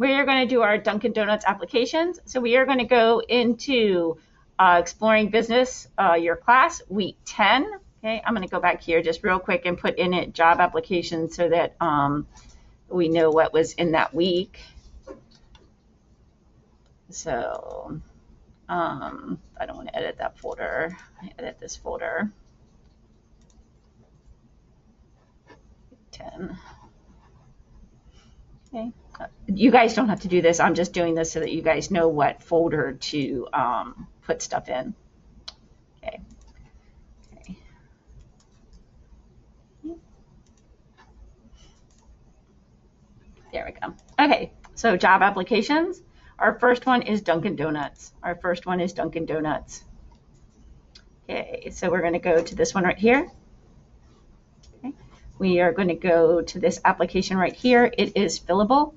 we are going to do our Dunkin' Donuts applications. So we are going to go into Exploring Business, your class, week 10. Okay, I'm going to go back here just real quick and put in it job applications so that we know what was in that week. So I don't want to edit that folder. I edit this folder. 10. Okay. You guys don't have to do this. I'm just doing this so that you guys know what folder to put stuff in. Okay. Okay. There we go. Okay, so job applications. Our first one is Dunkin' Donuts. Our first one is Dunkin' Donuts. Okay, so we're going to go to this one right here. Okay. We are going to go to this application right here. It is fillable.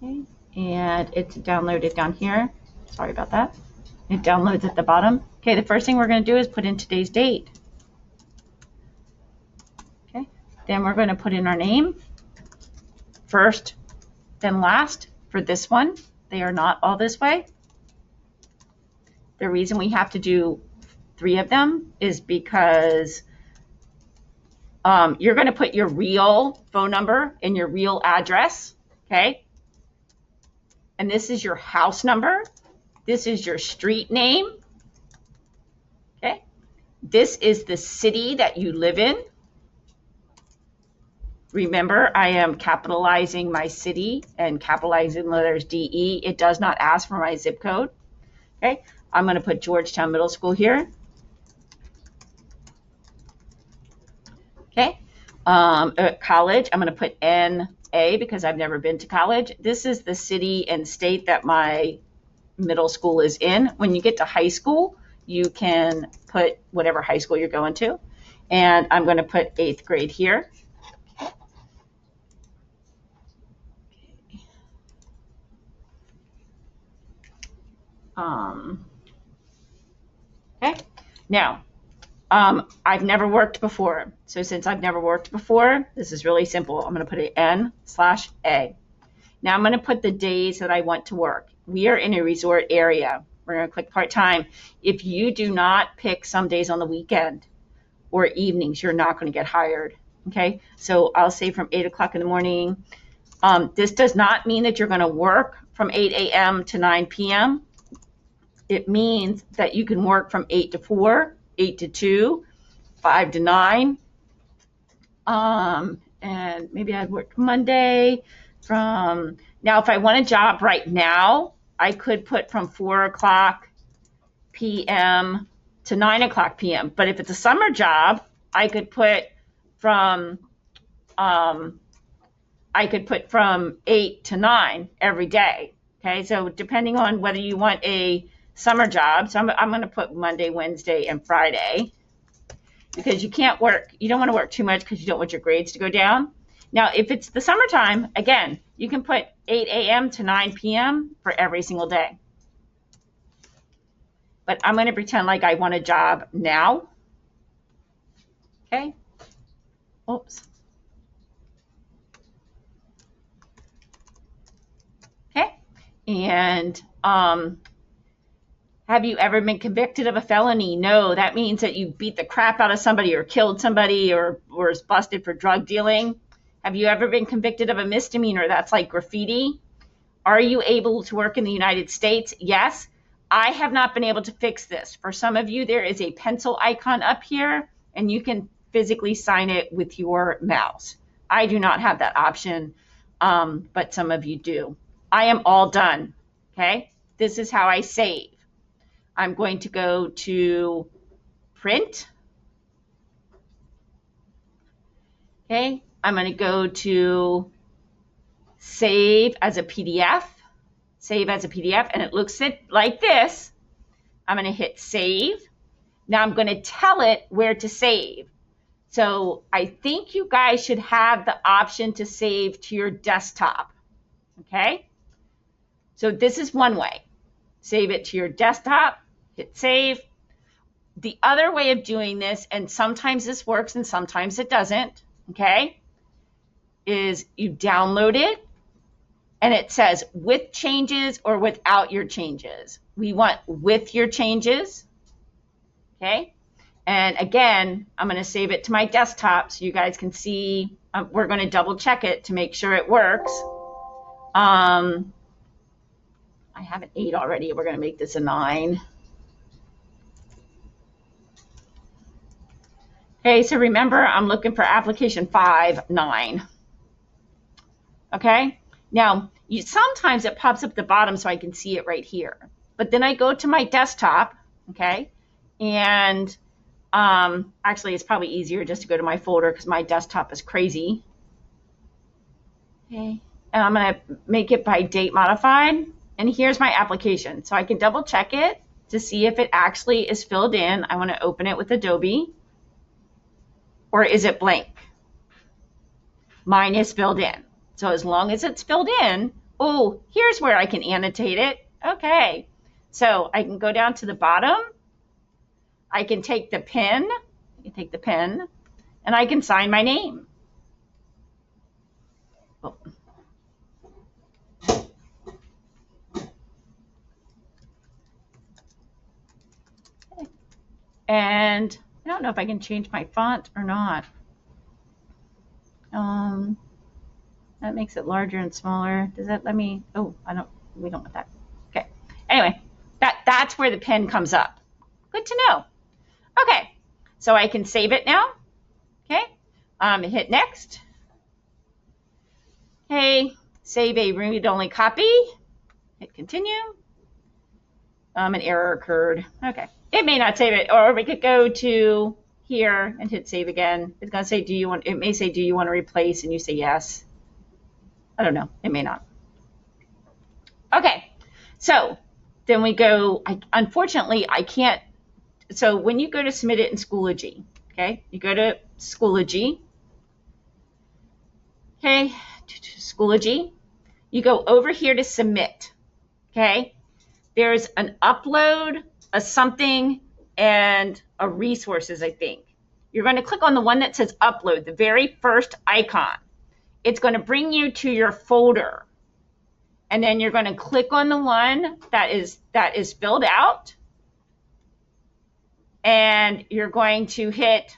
Okay, and it's downloaded down here. Sorry about that. It downloads at the bottom. Okay, the first thing we're going to do is put in today's date. Okay, then we're going to put in our name first, then last for this one. They are not all this way. The reason we have to do 3 of them is because you're going to put your real phone number and your real address, okay? And this is your house number. This is your street name, okay? This is the city that you live in. Remember, I am capitalizing my city and capitalizing letters DE. It does not ask for my zip code, okay? I'm going to put Georgetown Middle School here. Okay. College, I'm going to put NA because I've never been to college. This is the city and state that my middle school is in. When you get to high school, you can put whatever high school you're going to. And I'm going to put 8th grade here. Okay. Now, I've never worked before. So since I've never worked before, this is really simple. I'm going to put an N/A. Now I'm going to put the days that I want to work. We are in a resort area. We're going to click part-time. If you do not pick some days on the weekend or evenings, you're not going to get hired. Okay. So I'll say from 8 o'clock in the morning. This does not mean that you're going to work from 8 a.m. to 9 p.m. It means that you can work from 8 to 4, 8 to 2, 5 to 9. And maybe I'd work Monday from, now if I want a job right now, I could put from 4 o'clock p.m. to 9 o'clock p.m. But if it's a summer job, I could put from 8 to 9 every day. Okay, so depending on whether you want a summer job, so I'm going to put Monday, Wednesday, and Friday, because you can't work, you don't want to work too much because you don't want your grades to go down. Now, if it's the summertime, again, you can put 8 a.m. to 9 p.m. for every single day. But I'm going to pretend like I want a job now. Okay. Oops. Okay. And have you ever been convicted of a felony? No, that means that you beat the crap out of somebody or killed somebody or was busted for drug dealing. Have you ever been convicted of a misdemeanor? That's like graffiti. Are you able to work in the United States? Yes. I have not been able to fix this. For some of you, there is a pencil icon up here, and you can physically sign it with your mouse. I do not have that option, but some of you do. I am all done, okay? This is how I save. I'm going to go to print. Okay, I'm going to go to save as a PDF. Save as a PDF, and it looks like this. I'm going to hit save. Now I'm going to tell it where to save. So I think you guys should have the option to save to your desktop. Okay, so this is one way. Save it to your desktop, hit save. The other way of doing this, and sometimes this works and sometimes it doesn't, okay, is is you download it and it says with changes or without your changes. We want with your changes, okay? And again, I'm going to save it to my desktop so you guys can see. We're going to double check it to make sure it works. I have an 8 already. We're going to make this a 9. Okay, so remember, I'm looking for application 5, 9. Okay, now sometimes it pops up at the bottom so I can see it right here. But then I go to my desktop, okay, and actually it's probably easier just to go to my folder because my desktop is crazy. Okay, and I'm going to make it by date modified. And here's my application. So I can double check it to see if it actually is filled in. I want to open it with Adobe. Or is it blank? Mine is filled in. So as long as it's filled in, oh, here's where I can annotate it. Okay. So I can go down to the bottom. I can take the pen. And I can sign my name. Oh. Okay. And I don't know if I can change my font or not. That makes it larger and smaller. Does that let me? Oh, we don't want that. Okay. Anyway, that's where the pen comes up. Good to know. Okay. So I can save it now. Okay. Hit next. Okay. Save a read-only copy. Hit continue. An error occurred. Okay. It may not save it, or we could go to here and hit save again. It's going to say, it may say, do you want to replace? And you say yes. I don't know. It may not. Okay. So then we go, unfortunately, I can't. So when you go to submit it in Schoology, okay, you go to Schoology. Okay. Schoology. You go over here to submit. Okay. There's an upload, a something, and a resources, I think. You're going to click on the one that says upload, the very first icon. It's going to bring you to your folder. And then you're going to click on the one that is filled out. And you're going to hit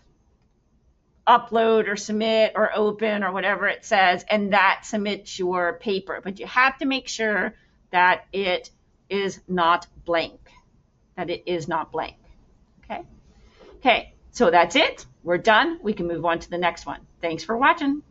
upload or submit or open or whatever it says, and that submits your paper. But you have to make sure that it is not blank. Okay, so that's it. We're done. We can move on to the next one. Thanks for watching.